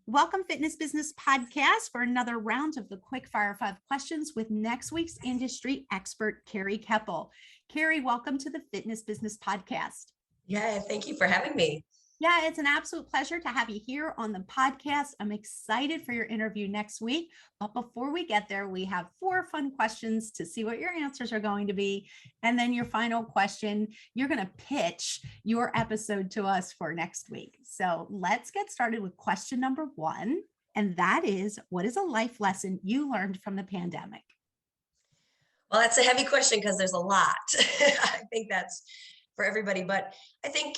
Welcome, Fitness Business Podcast, for another round of the Quick Fire 5 questions with next week's industry expert, Carrie Kepple. Carrie, welcome to the Fitness Business Podcast. Yeah, thank you for having me. Yeah, it's an absolute pleasure to have you here on the podcast. I'm excited for your interview next week. But before we get there, we have 4 fun questions to see what your answers are going to be. And then your final question, you're going to pitch your episode to us for next week. So let's get started with question number 1. And that is, what is a life lesson you learned from the pandemic? Well, that's a heavy question because there's a lot. I think that's for everybody, but I think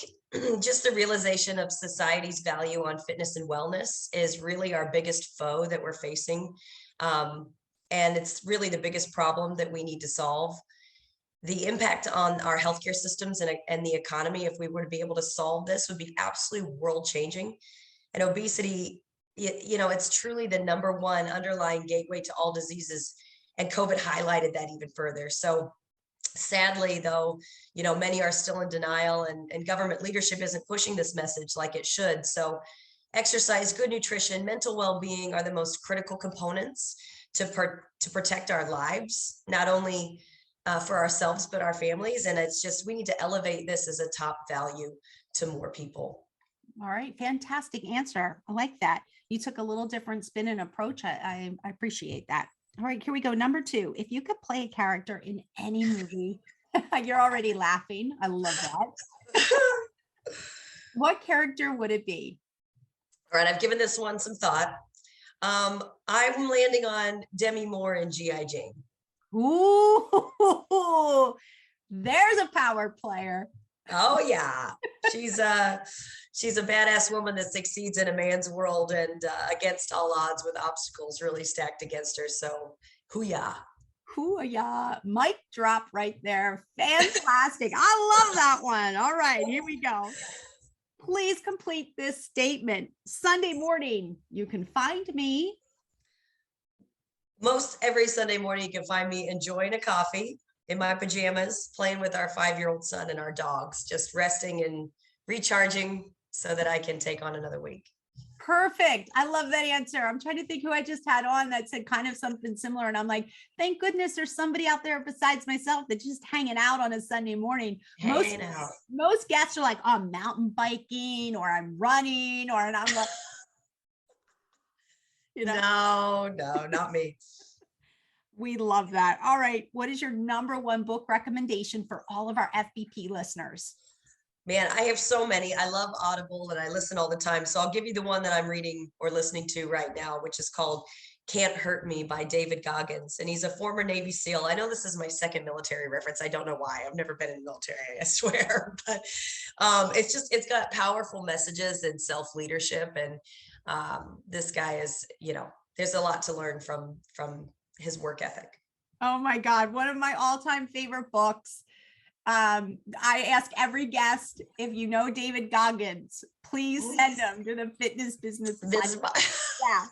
just the realization of society's value on fitness and wellness is really our biggest foe that we're facing. And it's really the biggest problem that we need to solve. The impact on our healthcare systems and the economy, if we were to be able to solve this, would be absolutely world changing. And obesity, it's truly the number one underlying gateway to all diseases. And COVID highlighted that even further. So sadly, though, many are still in denial and government leadership isn't pushing this message like it should. So exercise, good nutrition, mental well-being are the most critical components to protect our lives, not only for ourselves, but our families. And it's just, we need to elevate this as a top value to more people. All right. Fantastic answer. I like that. You took a little different spin and approach. I appreciate that. All right, here we go. Number 2, if you could play a character in any movie, you're already laughing. I love that. What character would it be? All right, I've given this one some thought. I'm landing on Demi Moore and G.I. Jane. Ooh, there's a power player. Oh yeah, she's a badass woman that succeeds in a man's world and against all odds with obstacles really stacked against her. So hoo-yah. Hoo-yah. Mic drop right there. Fantastic. I love that one. All right, here we go. Please complete this statement. Sunday morning, you can find me. Most every Sunday morning, you can find me enjoying a coffee in my pajamas, playing with our 5-year-old son and our dogs, just resting and recharging so that I can take on another week. Perfect. I love that answer. I'm trying to think who I just had on that said kind of something similar. And I'm like, thank goodness there's somebody out there besides myself that's just hanging out on a Sunday morning. Most guests are like, oh, I'm mountain biking or I'm running and I'm like, No, not me. We love that. All right. What is your number 1 book recommendation for all of our FBP listeners? Man, I have so many. I love Audible and I listen all the time. So I'll give you the one that I'm reading or listening to right now, which is called Can't Hurt Me by David Goggins. And he's a former Navy SEAL. I know this is my second military reference. I don't know why. I've never been in the military, I swear. But it's got powerful messages and self-leadership. And this guy is, there's a lot to learn from his work ethic. Oh my God. One of my all-time favorite books. I ask every guest, if you know David Goggins, please send him to the Fitness Business. Yeah.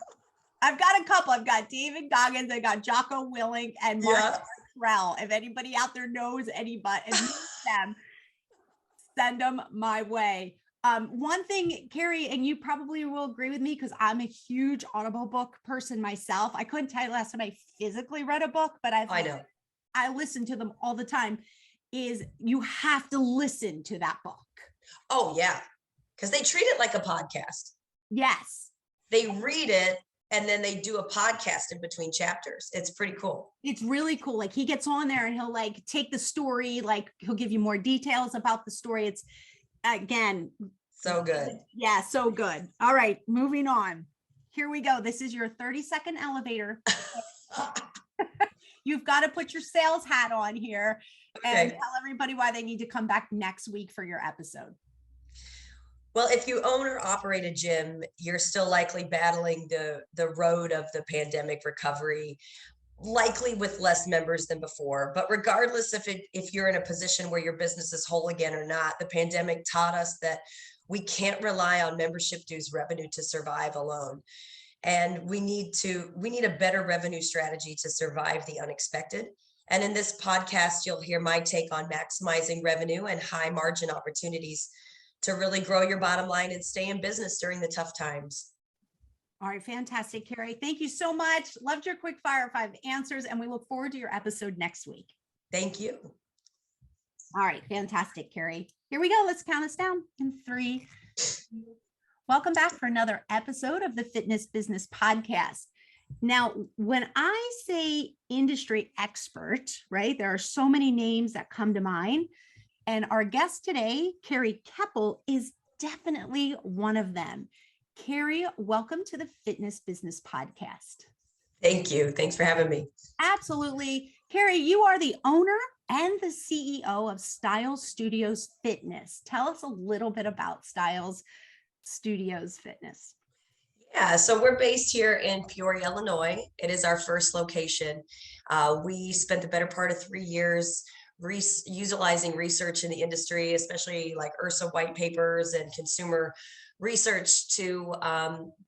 I've got a couple. I've got David Goggins. I got Jocko Willink and Mark Trell. If anybody out there knows anybody and them, send them my way. One thing, Carrie, and you probably will agree with me because I'm a huge Audible book person myself. I couldn't tell you last time I physically read a book, but I listen to them all the time. Is you have to listen to that book. Oh yeah, because they treat it like a podcast. Yes, they read it and then they do a podcast in between chapters. It's pretty cool. It's really cool. Like he gets on there and he'll like take the story, like he'll give you more details about the story. It's again so good. Yeah, so good. All right, moving on. Here we go. This is your 30-second elevator. You've got to put your sales hat on here and tell everybody why they need to come back next week for your episode. Well, if you own or operate a gym, you're still likely battling the road of the pandemic recovery, likely with less members than before. But regardless if you're in a position where your business is whole again or not, the pandemic taught us that we can't rely on membership dues revenue to survive alone. And we need a better revenue strategy to survive the unexpected. And in this podcast, you'll hear my take on maximizing revenue and high margin opportunities to really grow your bottom line and stay in business during the tough times. All right, fantastic, Carrie. Thank you so much. Loved your quick fire 5 answers, and we look forward to your episode next week. Thank you. All right, fantastic, Carrie. Here we go. Let's count us down in 3. Welcome back for another episode of the Fitness Business Podcast. Now, when I say industry expert, right, there are so many names that come to mind. And our guest today, Carrie Kepple, is definitely one of them. Carrie, welcome to the Fitness Business Podcast. Thank you. Thanks for having me. Absolutely. Carrie, you are the owner and the CEO of Styles Studios Fitness. Tell us a little bit about Styles Studios Fitness. Yeah, so we're based here in Peoria, Illinois. It is our first location. We spent the better part of 3 years utilizing research in the industry, especially like URSA white papers and consumer research to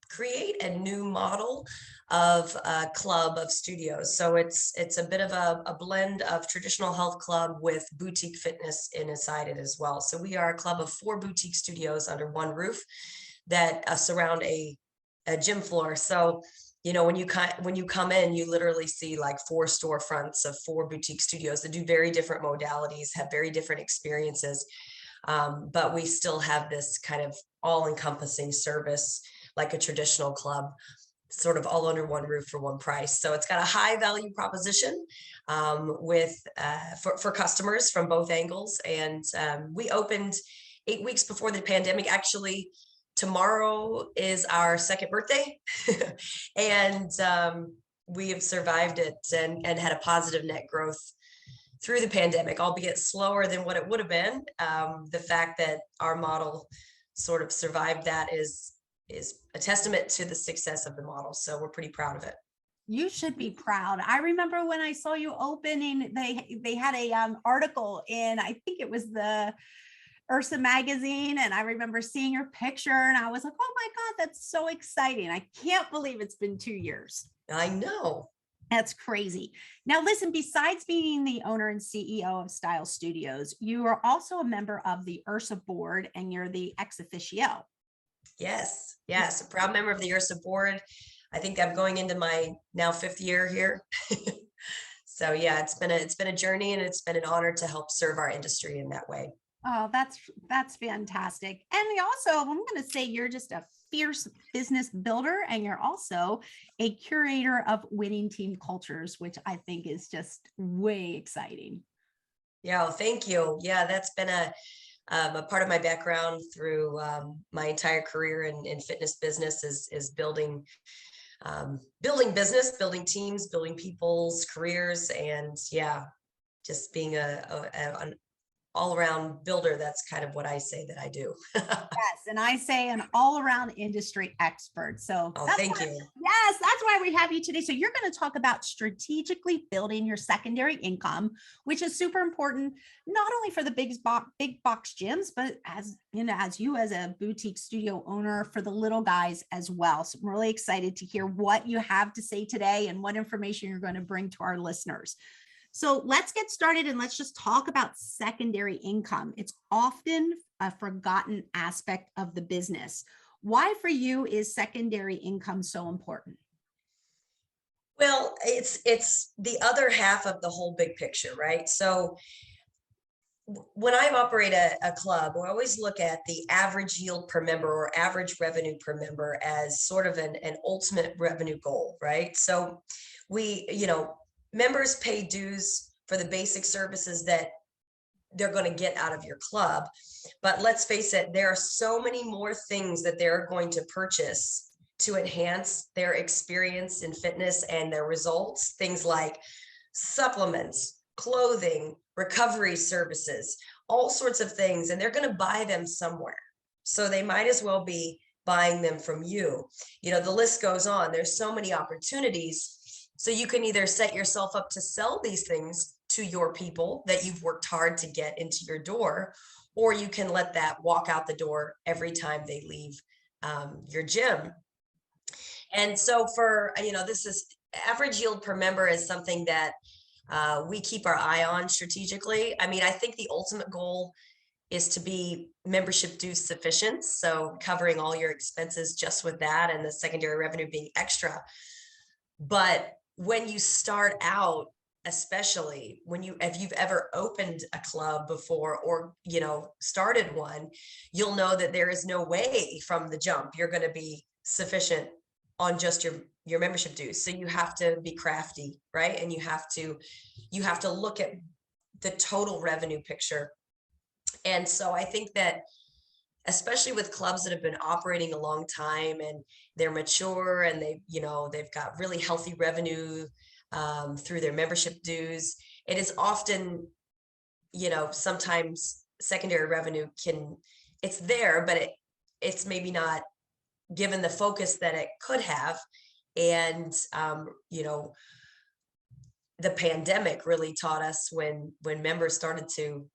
create a new model of a club of studios. So it's a bit of a blend of traditional health club with boutique fitness inside it as well. So we are a club of 4 boutique studios under one roof that surround a gym floor. So, you know, when you come in, you literally see like 4 storefronts of 4 boutique studios that do very different modalities, have very different experiences. But we still have this kind of all-encompassing service like a traditional club, sort of all under one roof for one price. So it's got a high value proposition for customers from both angles. And we opened 8 weeks before the pandemic. Actually, tomorrow is our 2nd birthday. And we have survived it and had a positive net growth through the pandemic, albeit slower than what it would have been. The fact that our model sort of survived that is a testament to the success of the model. So we're pretty proud of it. You should be proud. I remember when I saw you opening, they had a article in, I think it was the URSA magazine, and I remember seeing your picture and I was like, oh my God, that's so exciting. I can't believe it's been 2 years. I know. That's crazy. Now, listen, besides being the owner and CEO of Style Studios, you are also a member of the URSA board and you're the ex officio. Yes. A proud member of the URSA board. I think I'm going into my now 5th year here. So yeah, it's been a journey, and it's been an honor to help serve our industry in that way. Oh, that's fantastic. And also, I'm going to say you're just a fierce business builder, and you're also a curator of winning team cultures, which I think is just way exciting. Yeah, well, thank you. Yeah, that's been a part of my background through my entire career in fitness business is building business, building teams, building people's careers, and yeah, just being an all-around builder. That's kind of what I say that I do. Yes, and I say an all-around industry expert. So thank you. Yes, that's why we have you today. So you're going to talk about strategically building your secondary income, which is super important, not only for the big box gyms, but as you as a boutique studio owner for the little guys as well. So I'm really excited to hear what you have to say today and what information you're going to bring to our listeners. So let's get started and let's just talk about secondary income. It's often a forgotten aspect of the business. Why for you is secondary income so important? Well, it's the other half of the whole big picture, right? So when I operate a club, we always look at the average yield per member or average revenue per member as sort of an ultimate revenue goal, right? So members pay dues for the basic services that they're going to get out of your club. But let's face it, there are so many more things that they're going to purchase to enhance their experience in fitness and their results. Things like supplements, clothing, recovery services, all sorts of things. And they're going to buy them somewhere. So they might as well be buying them from you. The list goes on. There's so many opportunities. So you can either set yourself up to sell these things to your people that you've worked hard to get into your door, or you can let that walk out the door every time they leave your gym. And so this is average yield per member is something that we keep our eye on strategically. I mean, I think the ultimate goal is to be membership dues sufficient. So covering all your expenses just with that, and the secondary revenue being extra. But when you start out, especially if you've ever opened a club before, or started one, you'll know that there is no way from the jump you're going to be sufficient on just your membership dues. So you have to be crafty, right? And you have to look at the total revenue picture. And so I think that, especially with clubs that have been operating a long time and they're mature and they've got really healthy revenue through their membership dues, it is often, sometimes secondary revenue it's there, but it's maybe not given the focus that it could have. And, the pandemic really taught us, when members started to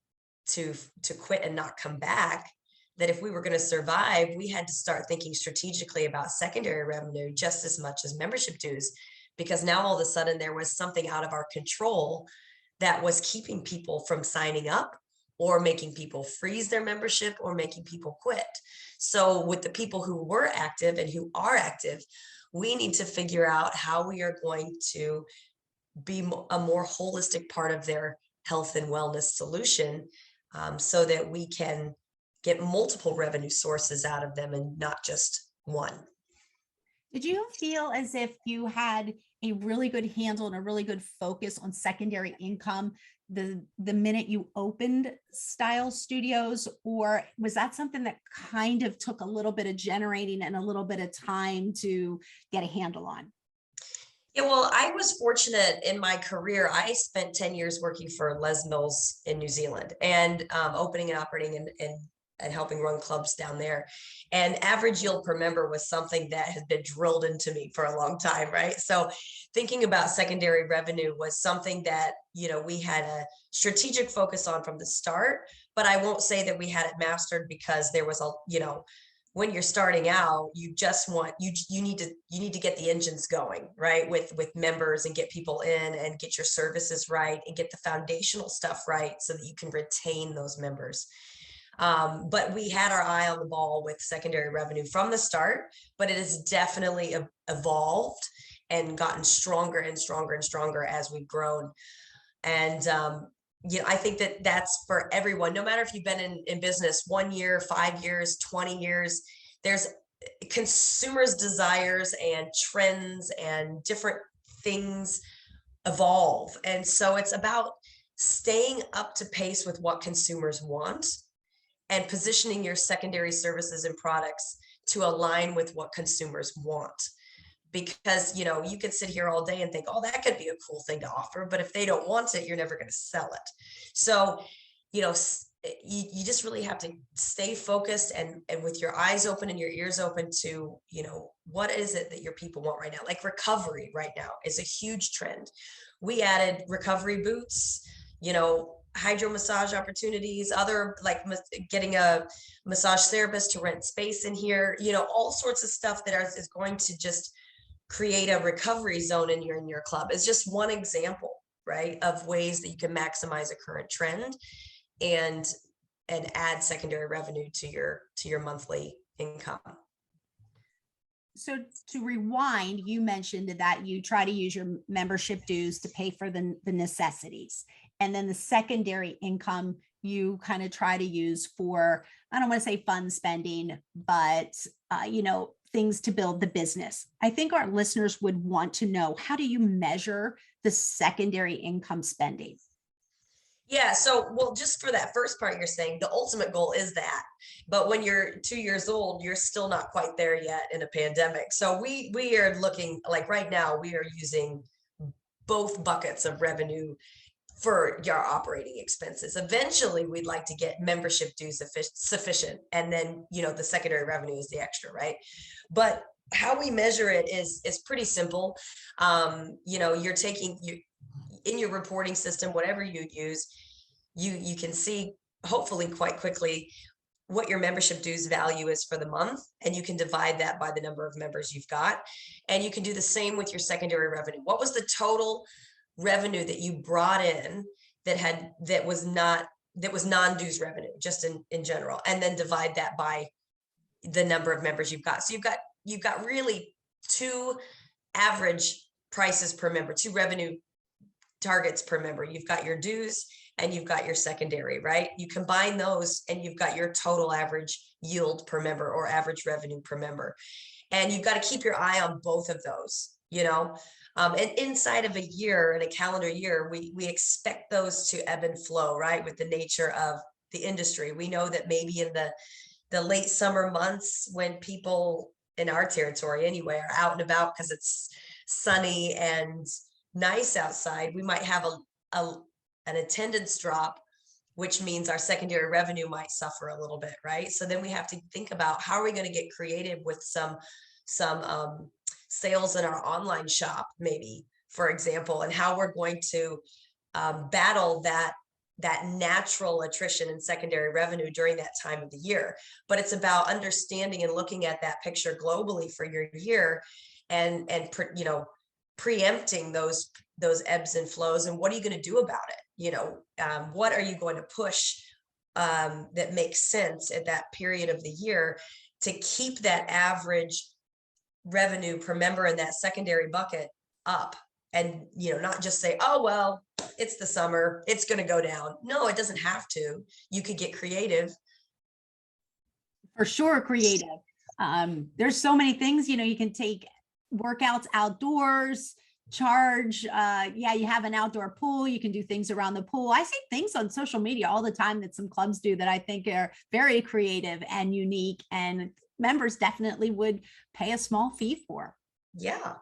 quit and not come back, that if we were going to survive, we had to start thinking strategically about secondary revenue just as much as membership dues, because now all of a sudden there was something out of our control that was keeping people from signing up, or making people freeze their membership, or making people quit. So with the people who were active and who are active, we need to figure out how we are going to be a more holistic part of their health and wellness solution, so that we can get multiple revenue sources out of them and not just one. Did you feel as if you had a really good handle and a really good focus on secondary income the minute you opened Style Studios, or was that something that kind of took a little bit of generating and a little bit of time to get a handle on? Yeah, well, I was fortunate in my career. I spent 10 years working for Les Mills in New Zealand, and opening and operating and helping run clubs down there. And average yield per member was something that had been drilled into me for a long time, right? So thinking about secondary revenue was something that, we had a strategic focus on from the start, but I won't say that we had it mastered, because there was when you're starting out, you need to get the engines going, right? With members, and get people in, and get your services right, and get the foundational stuff right, so that you can retain those members. But we had our eye on the ball with secondary revenue from the start, but it has definitely evolved and gotten stronger and stronger and stronger as we've grown. And, I think that that's for everyone, no matter if you've been in business 1 year, 5 years, 20 years, there's consumers' desires and trends and different things evolve. And so it's about staying up to pace with what consumers want, and positioning your secondary services and products to align with what consumers want. Because, you could sit here all day and think, oh, that could be a cool thing to offer, but if they don't want it, you're never going to sell it. So, you just really have to stay focused and with your eyes open and your ears open to, what is it that your people want right now? Like recovery right now is a huge trend. We added recovery boots, hydro massage opportunities, other like getting a massage therapist to rent space in here, all sorts of stuff that is going to just create a recovery zone in your club. Is just one example, right, of ways that you can maximize a current trend and add secondary revenue to your monthly income. So to rewind, you mentioned that you try to use your membership dues to pay for the necessities. And then the secondary income you kind of try to use for, I don't want to say fun spending, but, things to build the business. I think our listeners would want to know, how do you measure the secondary income spending? Yeah. So, well, just for that first part, you're saying the ultimate goal is that, but when you're 2 years old, you're still not quite there yet in a pandemic. So we are looking, like right now, we are using both buckets of revenue for your operating expenses. Eventually, we'd like to get membership dues sufficient. And then, the secondary revenue is the extra, right? But how we measure it is pretty simple. You're taking in your reporting system, whatever you use, you can see hopefully quite quickly what your membership dues value is for the month, and you can divide that by the number of members you've got. And you can do the same with your secondary revenue. What was the total revenue that you brought in that was not that was non-dues revenue, just in general, and then divide that by the number of members you've got. So you've got really two average prices per member, two revenue targets per member. You've got your dues and you've got your secondary, right? You combine those and you've got your total average yield per member or average revenue per member. And you've got to keep your eye on both of those, you know. And inside of a year, in a calendar year, we expect those to ebb and flow, right? With the nature of the industry. We know that maybe in the late summer months, when people in our territory anyway are out and about because it's sunny and nice outside, we might have an attendance drop, which means our secondary revenue might suffer a little bit, right? So then we have to think about how are we going to get creative with some sales in our online shop, maybe, for example, and how we're going to battle that natural attrition in secondary revenue during that time of the year. But it's about understanding and looking at that picture globally for your year, and you know, preempting those ebbs and flows. And what are you going to do about it? You know, what are you going to push that makes sense at that period of the year to keep that average revenue per member in that secondary bucket up? And, you know, not just say, oh, well, it's the summer, it's going to go down. No, it doesn't have to. You could get creative. For sure, creative. There's so many things, you know, you can take workouts outdoors, charge. Yeah, you have an outdoor pool. You can do things around the pool. I see things on social media all the time that some clubs do that I think are very creative and unique, and members definitely would pay a small fee for. Yeah.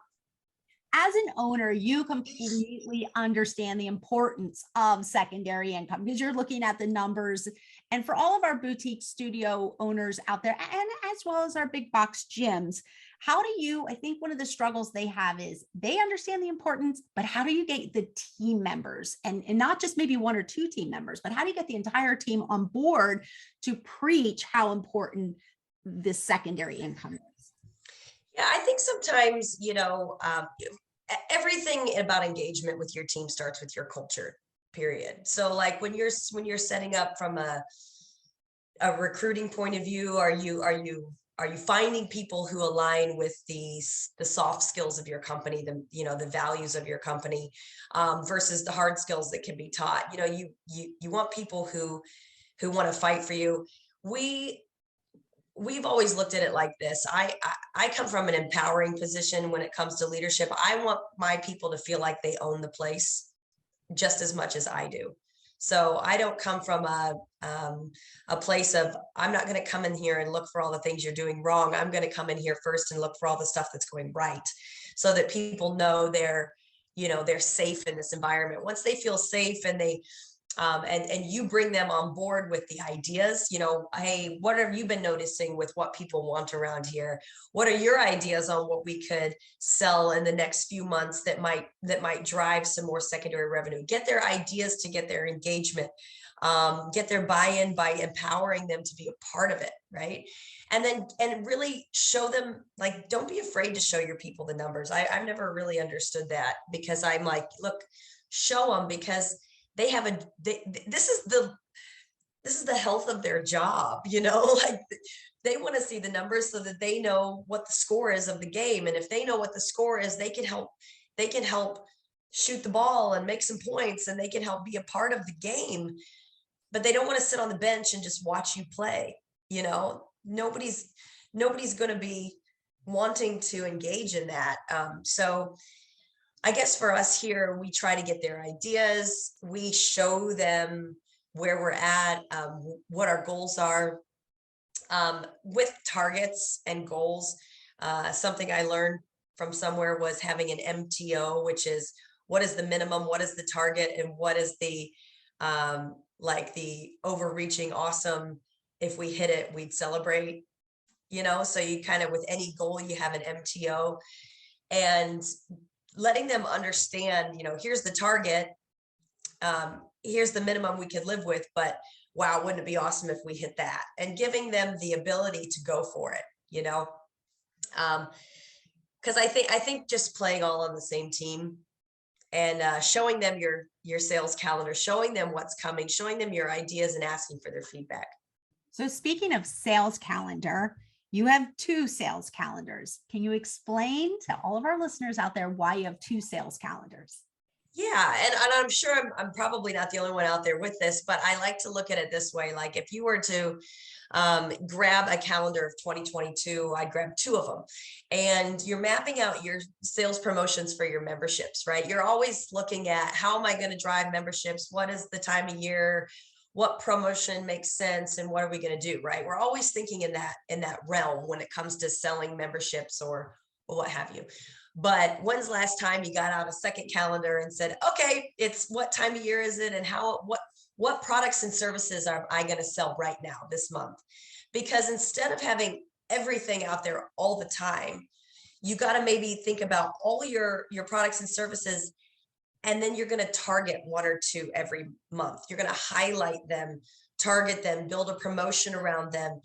As an owner, you completely understand the importance of secondary income because you're looking at the numbers. And for all of our boutique studio owners out there, and as well as our big box gyms, how do you, I think one of the struggles they have is they understand the importance, but how do you get the team members, and not just maybe one or two team members, but how do you get the entire team on board to preach how important this secondary income is? Yeah, I think sometimes, you know, everything about engagement with your team starts with your culture, period. So like when you're setting up from a recruiting point of view, are you finding people who align with the soft skills of your company, the values of your company, versus the hard skills that can be taught? You know, you want people who want to fight for you. We've always looked at it like this. I come from an empowering position when it comes to leadership. I want my people to feel like they own the place just as much as I do. So I don't come from a place of, I'm not going to come in here and look for all the things you're doing wrong. I'm going to come in here first and look for all the stuff that's going right, so that people know they're safe in this environment. Once they feel safe and they and you bring them on board with the ideas, you know, hey, what have you been noticing with what people want around here? What are your ideas on what we could sell in the next few months that might drive some more secondary revenue? Get their ideas to get their engagement, get their buy-in by empowering them to be a part of it, right? And really show them, like, don't be afraid to show your people the numbers. I've never really understood that, because I'm like, look, show them, because they have this is the health of their job, you know, like they want to see the numbers so that they know what the score is of the game. And if they know what the score is, they can help shoot the ball and make some points, and they can help be a part of the game. But they don't want to sit on the bench and just watch you play. You know, nobody's going to be wanting to engage in that. So I guess for us here, we try to get their ideas. We show them where we're at, what our goals are, with targets and goals. Something I learned from somewhere was having an MTO, which is what is the minimum, what is the target, and what is the the overreaching awesome. If we hit it, we'd celebrate, you know. So you kind of, with any goal, you have an MTO, and letting them understand, you know, here's the target, here's the minimum we could live with, but wow, wouldn't it be awesome if we hit that? And giving them the ability to go for it, you know, because I think just playing all on the same team and showing them your sales calendar, showing them what's coming, showing them your ideas, and asking for their feedback. So speaking of sales calendar, you have 2 sales calendars. Can you explain to all of our listeners out there why you have 2 sales calendars? Yeah, and I'm sure I'm probably not the only one out there with this, but I like to look at it this way. Like if you were to grab a calendar of 2022, I'd grab 2 of them. And you're mapping out your sales promotions for your memberships, right? You're always looking at, how am I going to drive memberships? What is the time of year? What promotion makes sense? And what are we going to do, right? We're always thinking in that realm when it comes to selling memberships or what have you. But when's the last time you got out a second calendar and said, okay, it's what time of year is it, and what products and services are I going to sell right now this month? Because instead of having everything out there all the time, you got to maybe think about all your products and services, and then you're going to target 1 or 2 every month. You're going to highlight them, target them, build a promotion around them,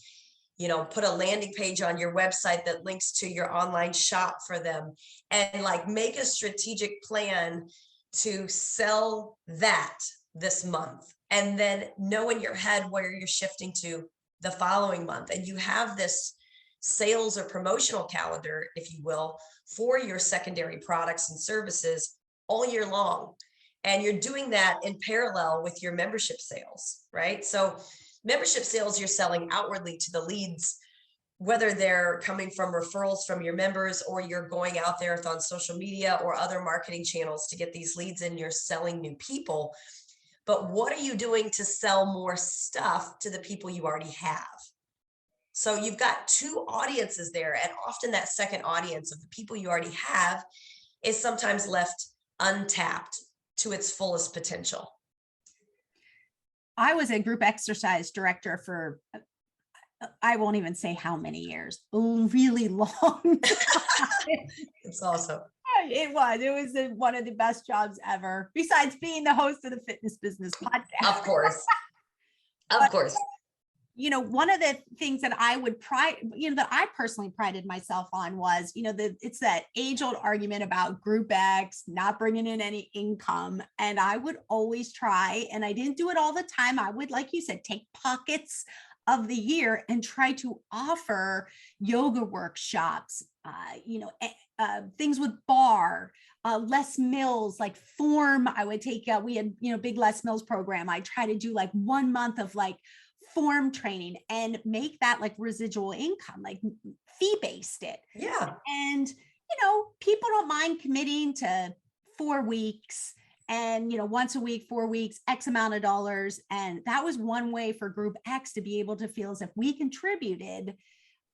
put a landing page on your website that links to your online shop for them, and like make a strategic plan to sell that this month. And then know in your head where you're shifting to the following month. And you have this sales or promotional calendar, if you will, for your secondary products and services all year long. And you're doing that in parallel with your membership sales, right? So membership sales, you're selling outwardly to the leads, whether they're coming from referrals from your members, or you're going out there on social media or other marketing channels to get these leads in, you're selling new people. But what are you doing to sell more stuff to the people you already have? So you've got 2 audiences there, and often that second audience of the people you already have is sometimes left untapped to its fullest potential. I was a group exercise director for, I won't even say how many years, really long time. It's awesome. It was one of the best jobs ever, besides being the host of the Fitness Business Podcast. Of course. Of course. One of the things that I would that I personally prided myself on was, it's that age-old argument about Group X not bringing in any income. And I would always try, and I didn't do it all the time. I would, like you said, take pockets of the year and try to offer yoga workshops, things with bar, Les Mills, like form. I would take, we had, big Les Mills program. I try to do like 1 month of like form training and make that like residual income, like fee-based it. Yeah. And, people don't mind committing to 4 weeks and, once a week, 4 weeks, X amount of dollars. And that was one way for Group X to be able to feel as if we contributed.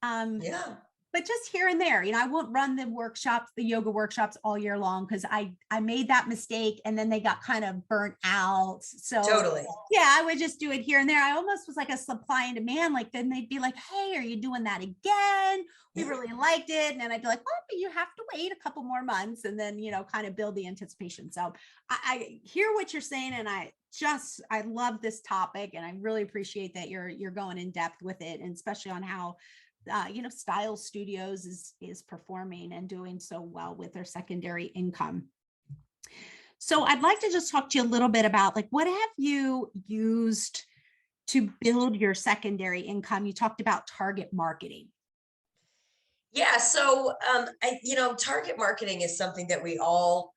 Yeah. But just here and there, I won't run the workshops, the yoga workshops all year long, because I made that mistake and then they got kind of burnt out. So Totally. Yeah, I would just do it here and there. I almost was like a supply and demand. Like then they'd be like, hey, are you doing that again? We really liked it. And then I'd be like, well, but you have to wait a couple more months and then, kind of build the anticipation. So I hear what you're saying. And I love this topic. And I really appreciate that you're going in depth with it, and especially on how Style Studios is performing and doing so well with their secondary income. So I'd like to just talk to you a little bit about like, what have you used to build your secondary income? You talked about target marketing. Yeah. So, target marketing is something that we all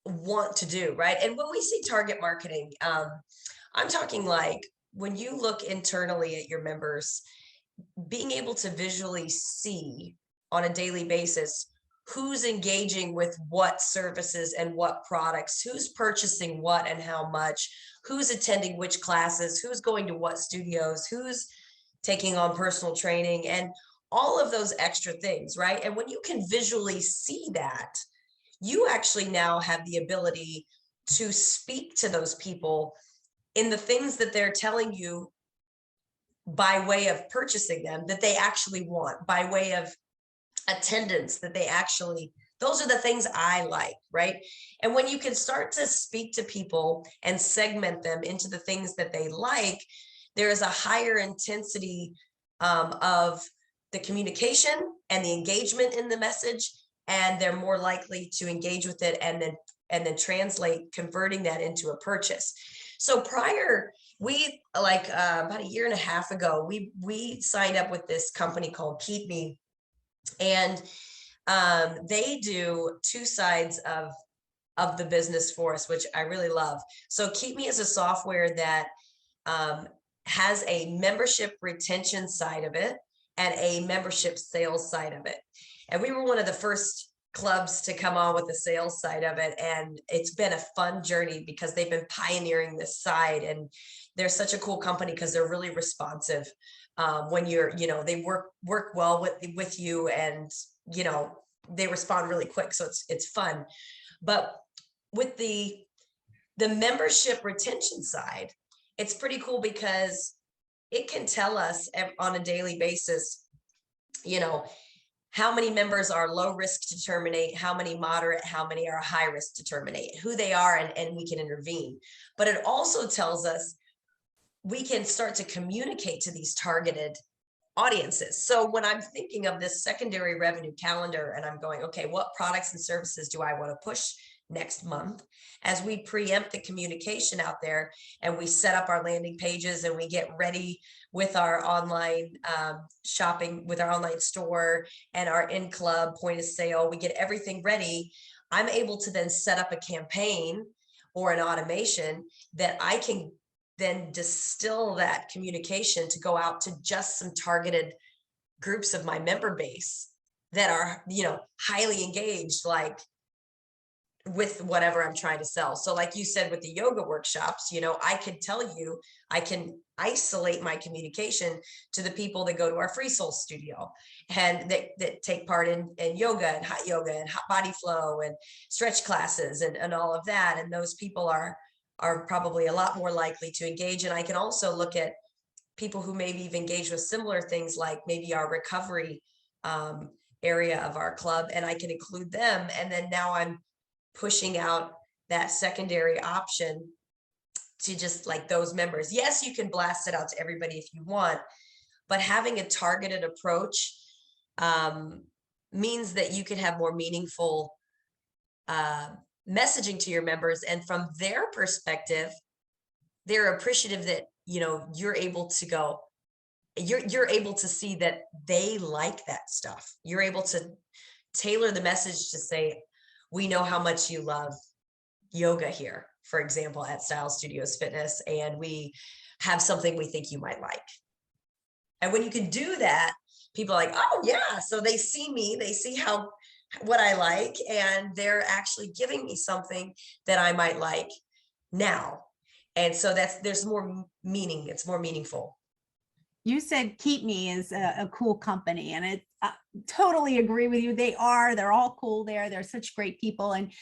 want to do, right? And when we say target marketing, I'm talking like when you look internally at your members, being able to visually see on a daily basis who's engaging with what services and what products, who's purchasing what and how much, who's attending which classes, who's going to what studios, who's taking on personal training, and all of those extra things, right? And when you can visually see that, you actually now have the ability to speak to those people in the things that they're telling you by way of purchasing them that they actually want, by way of attendance that they actually, those are the things I like, right? And when you can start to speak to people and segment them into the things that they like, there is a higher intensity of the communication and the engagement in the message, and they're more likely to engage with it and then and then converting that into a purchase. So prior, we about a year and a half ago, we signed up with this company called Keep Me, and they do two sides of the business for us, which I really love. So Keep Me is a software that has a membership retention side of it and a membership sales side of it. And we were one of the first clubs to come on with the sales side of it. And it's been a fun journey because they've been pioneering this side, and they're such a cool company because they're really responsive. When they work well with you, and, they respond really quick. So it's fun. But with the membership retention side, it's pretty cool because it can tell us on a daily basis, how many members are low risk to terminate, how many moderate, how many are high risk to terminate, who they are, and we can intervene. But it also tells us we can start to communicate to these targeted audiences. So when I'm thinking of this secondary revenue calendar and I'm going, okay, what products and services do I want to push next month? As we preempt the communication out there and we set up our landing pages and we get ready with our online shopping, with our online store and our in-club point of sale, we get everything ready. I'm able to then set up a campaign or an automation that I can then distill that communication to go out to just some targeted groups of my member base that are, highly engaged, like with whatever I'm trying to sell. So like you said, with the yoga workshops, I could tell you, I can isolate my communication to the people that go to our Free Soul studio and that take part in yoga and hot body flow and stretch classes and all of that. And those people are probably a lot more likely to engage. And I can also look at people who maybe have engaged with similar things, like maybe our recovery area of our club, and I can include them. And then now I'm pushing out that secondary option to just like those members. Yes, you can blast it out to everybody if you want, but having a targeted approach means that you can have more meaningful messaging to your members. And from their perspective, they're appreciative that, you're able to go, you're able to see that they like that stuff. You're able to tailor the message to say, we know how much you love yoga here, for example, at Style Studios Fitness, and we have something we think you might like. And when you can do that, people are like, oh yeah. So they see me, they see what I like, and they're actually giving me something that I might like now. And so there's more meaning. It's more meaningful. You said Keep Me is a cool company, and I totally agree with you. They're all cool there. They're such great people. And,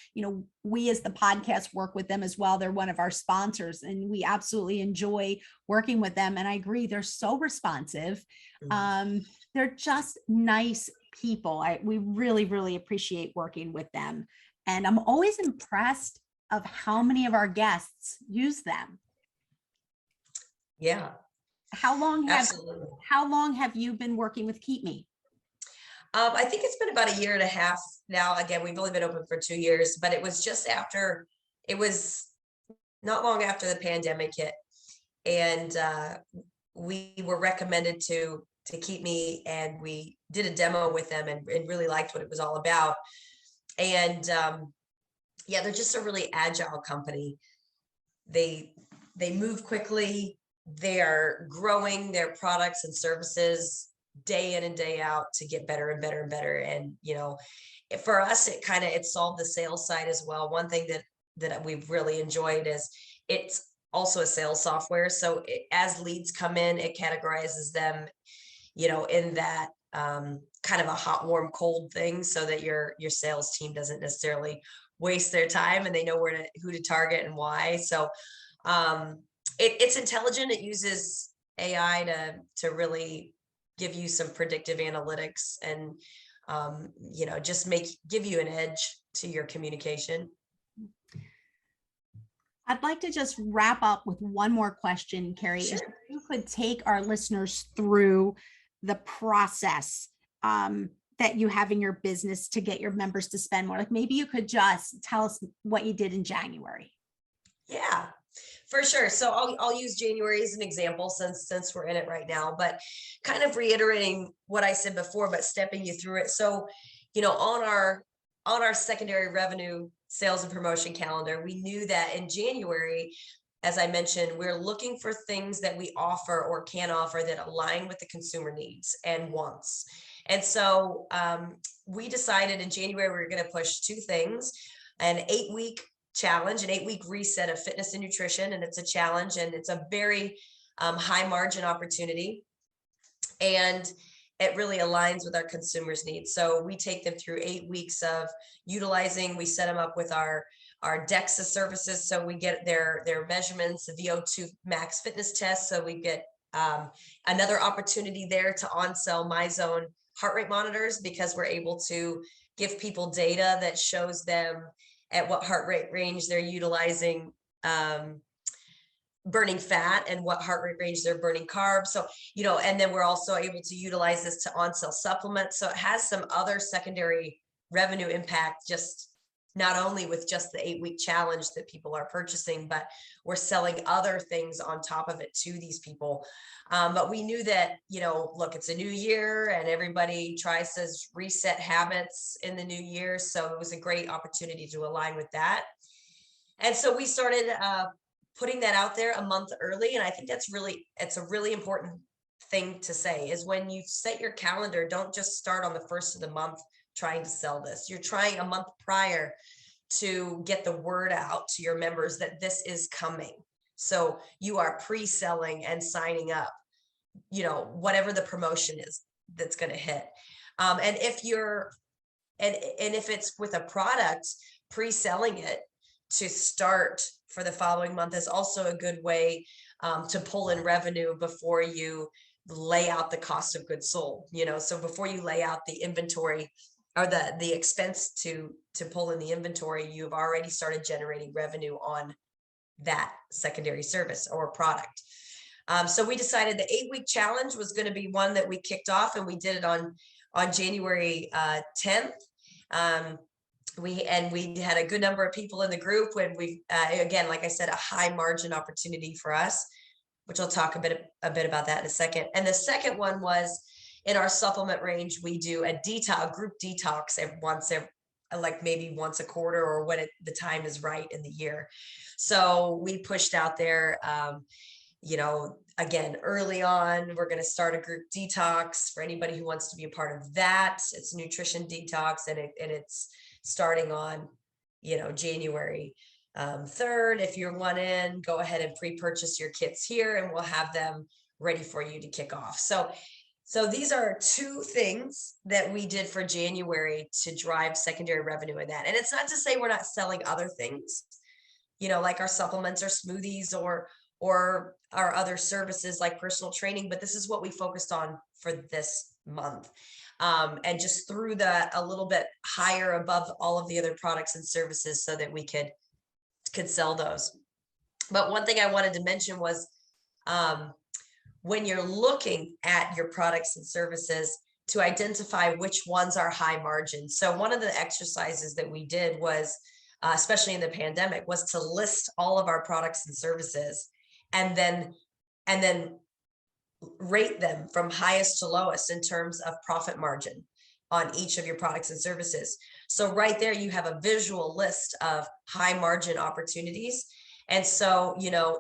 we as the podcast work with them as well. They're one of our sponsors, and we absolutely enjoy working with them. And I agree, they're so responsive. They're just nice people. We really, really appreciate working with them. And I'm always impressed of how many of our guests use them. Yeah. How long have you been working with Keep Me? I think it's been about a year and a half now. Again, we've only been open for 2 years, but it was not long after the pandemic hit. And we were recommended to Keep Me, and we did a demo with them and really liked what it was all about. And they're just a really agile company. They move quickly. They are growing their products and services day in and day out to get better and better and better. And, for us, it solved the sales side as well. One thing that we've really enjoyed is it's also a sales software. So as leads come in, it categorizes them, in that kind of a hot, warm, cold thing, so that your sales team doesn't necessarily waste their time, and they know who to target and why. So it's intelligent. It uses AI to really give you some predictive analytics and, just give you an edge to your communication. I'd like to just wrap up with one more question, Carrie. Sure. If you could take our listeners through the process that you have in your business to get your members to spend more? Like maybe you could just tell us what you did in January. Yeah, for sure. So I'll use January as an example since we're in it right now, but kind of reiterating what I said before, but stepping you through it. So, on our secondary revenue sales and promotion calendar, we knew that in January, as I mentioned, we're looking for things that we offer or can offer that align with the consumer needs and wants. And so we decided in January, we were going to push two things: an 8-week challenge, an 8-week reset of fitness and nutrition. And it's a challenge, and it's a very high margin opportunity. And it really aligns with our consumers' needs. So we take them through 8 weeks of utilizing, we set them up with our DEXA services. So we get their measurements, the VO2 max fitness test. So we get another opportunity there to on-sell MyZone heart rate monitors, because we're able to give people data that shows them at what heart rate range they're utilizing burning fat and what heart rate range they're burning carbs. So, and then we're also able to utilize this to on-sell supplements. So it has some other secondary revenue impact, just not only with just the 8-week challenge that people are purchasing, but we're selling other things on top of it to these people. But we knew that, look, it's a new year and everybody tries to reset habits in the new year. So it was a great opportunity to align with that. And so we started putting that out there a month early. And I think it's a really important thing to say, is when you set your calendar, don't just start on the first of the month trying to sell this. You're trying a month prior to get the word out to your members that this is coming. So you are pre-selling and signing up, whatever the promotion is that's going to hit. And if it's with a product, pre-selling it to start for the following month is also a good way to pull in revenue before you lay out the cost of goods sold. So before you lay out the inventory or the expense to pull in the inventory, you've already started generating revenue on that secondary service or product. So we decided the 8-week challenge was going to be one that we kicked off, and we did it on January 10th. We had a good number of people in the group when again, like I said, a high margin opportunity for us, which I'll talk a bit about that in a second. And the second one was in our supplement range. We do a group detox maybe once a quarter, or when the time is right in the year. So we pushed out there, again, early on, we're going to start a group detox for anybody who wants to be a part of that. It's nutrition detox, and it's starting on, January 3rd. If you're one in, go ahead and pre-purchase your kits here, and we'll have them ready for you to kick off. So these are two things that we did for January to drive secondary revenue in that. And it's not to say we're not selling other things, like our supplements or smoothies or our other services like personal training, but this is what we focused on for this month. And just threw that a little bit higher above all of the other products and services so that we could sell those. But one thing I wanted to mention was when you're looking at your products and services, to identify which ones are high margin. So one of the exercises that we did was, especially in the pandemic, was to list all of our products and services and then rate them from highest to lowest in terms of profit margin on each of your products and services. So right there, you have a visual list of high margin opportunities. And so,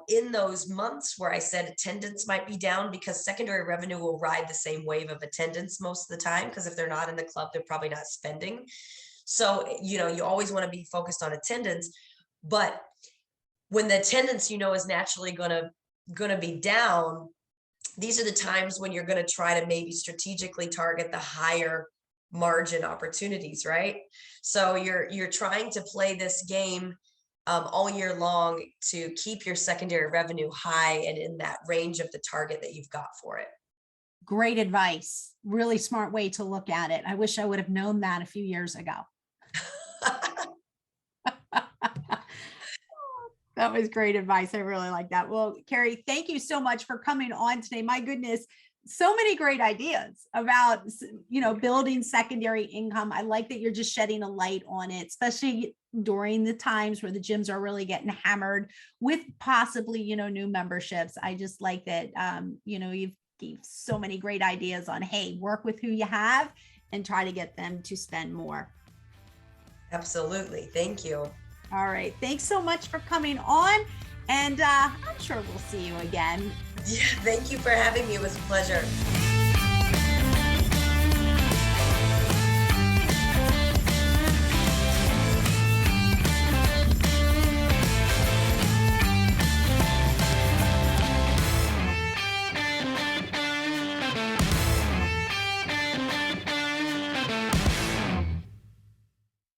in those months where I said attendance might be down, because secondary revenue will ride the same wave of attendance most of the time, because if they're not in the club, they're probably not spending. So, you always want to be focused on attendance. But when the attendance, is naturally going to be down, these are the times when you're going to try to maybe strategically target the higher margin opportunities, right? So you're trying to play this game all year long to keep your secondary revenue high and in that range of the target that you've got for it. Great advice. Really smart way to look at it. I wish I would have known that a few years ago. That was great advice. I really like that. Well, Carrie, thank you so much for coming on today. My goodness, so many great ideas about, building secondary income. I like that you're just shedding a light on it, especially during the times where the gyms are really getting hammered with possibly, new memberships. I just like that, you've gave so many great ideas on, hey, work with who you have and try to get them to spend more. Absolutely. Thank you. All right. Thanks so much for coming on. And I'm sure we'll see you again. Yeah, thank you for having me. It was a pleasure.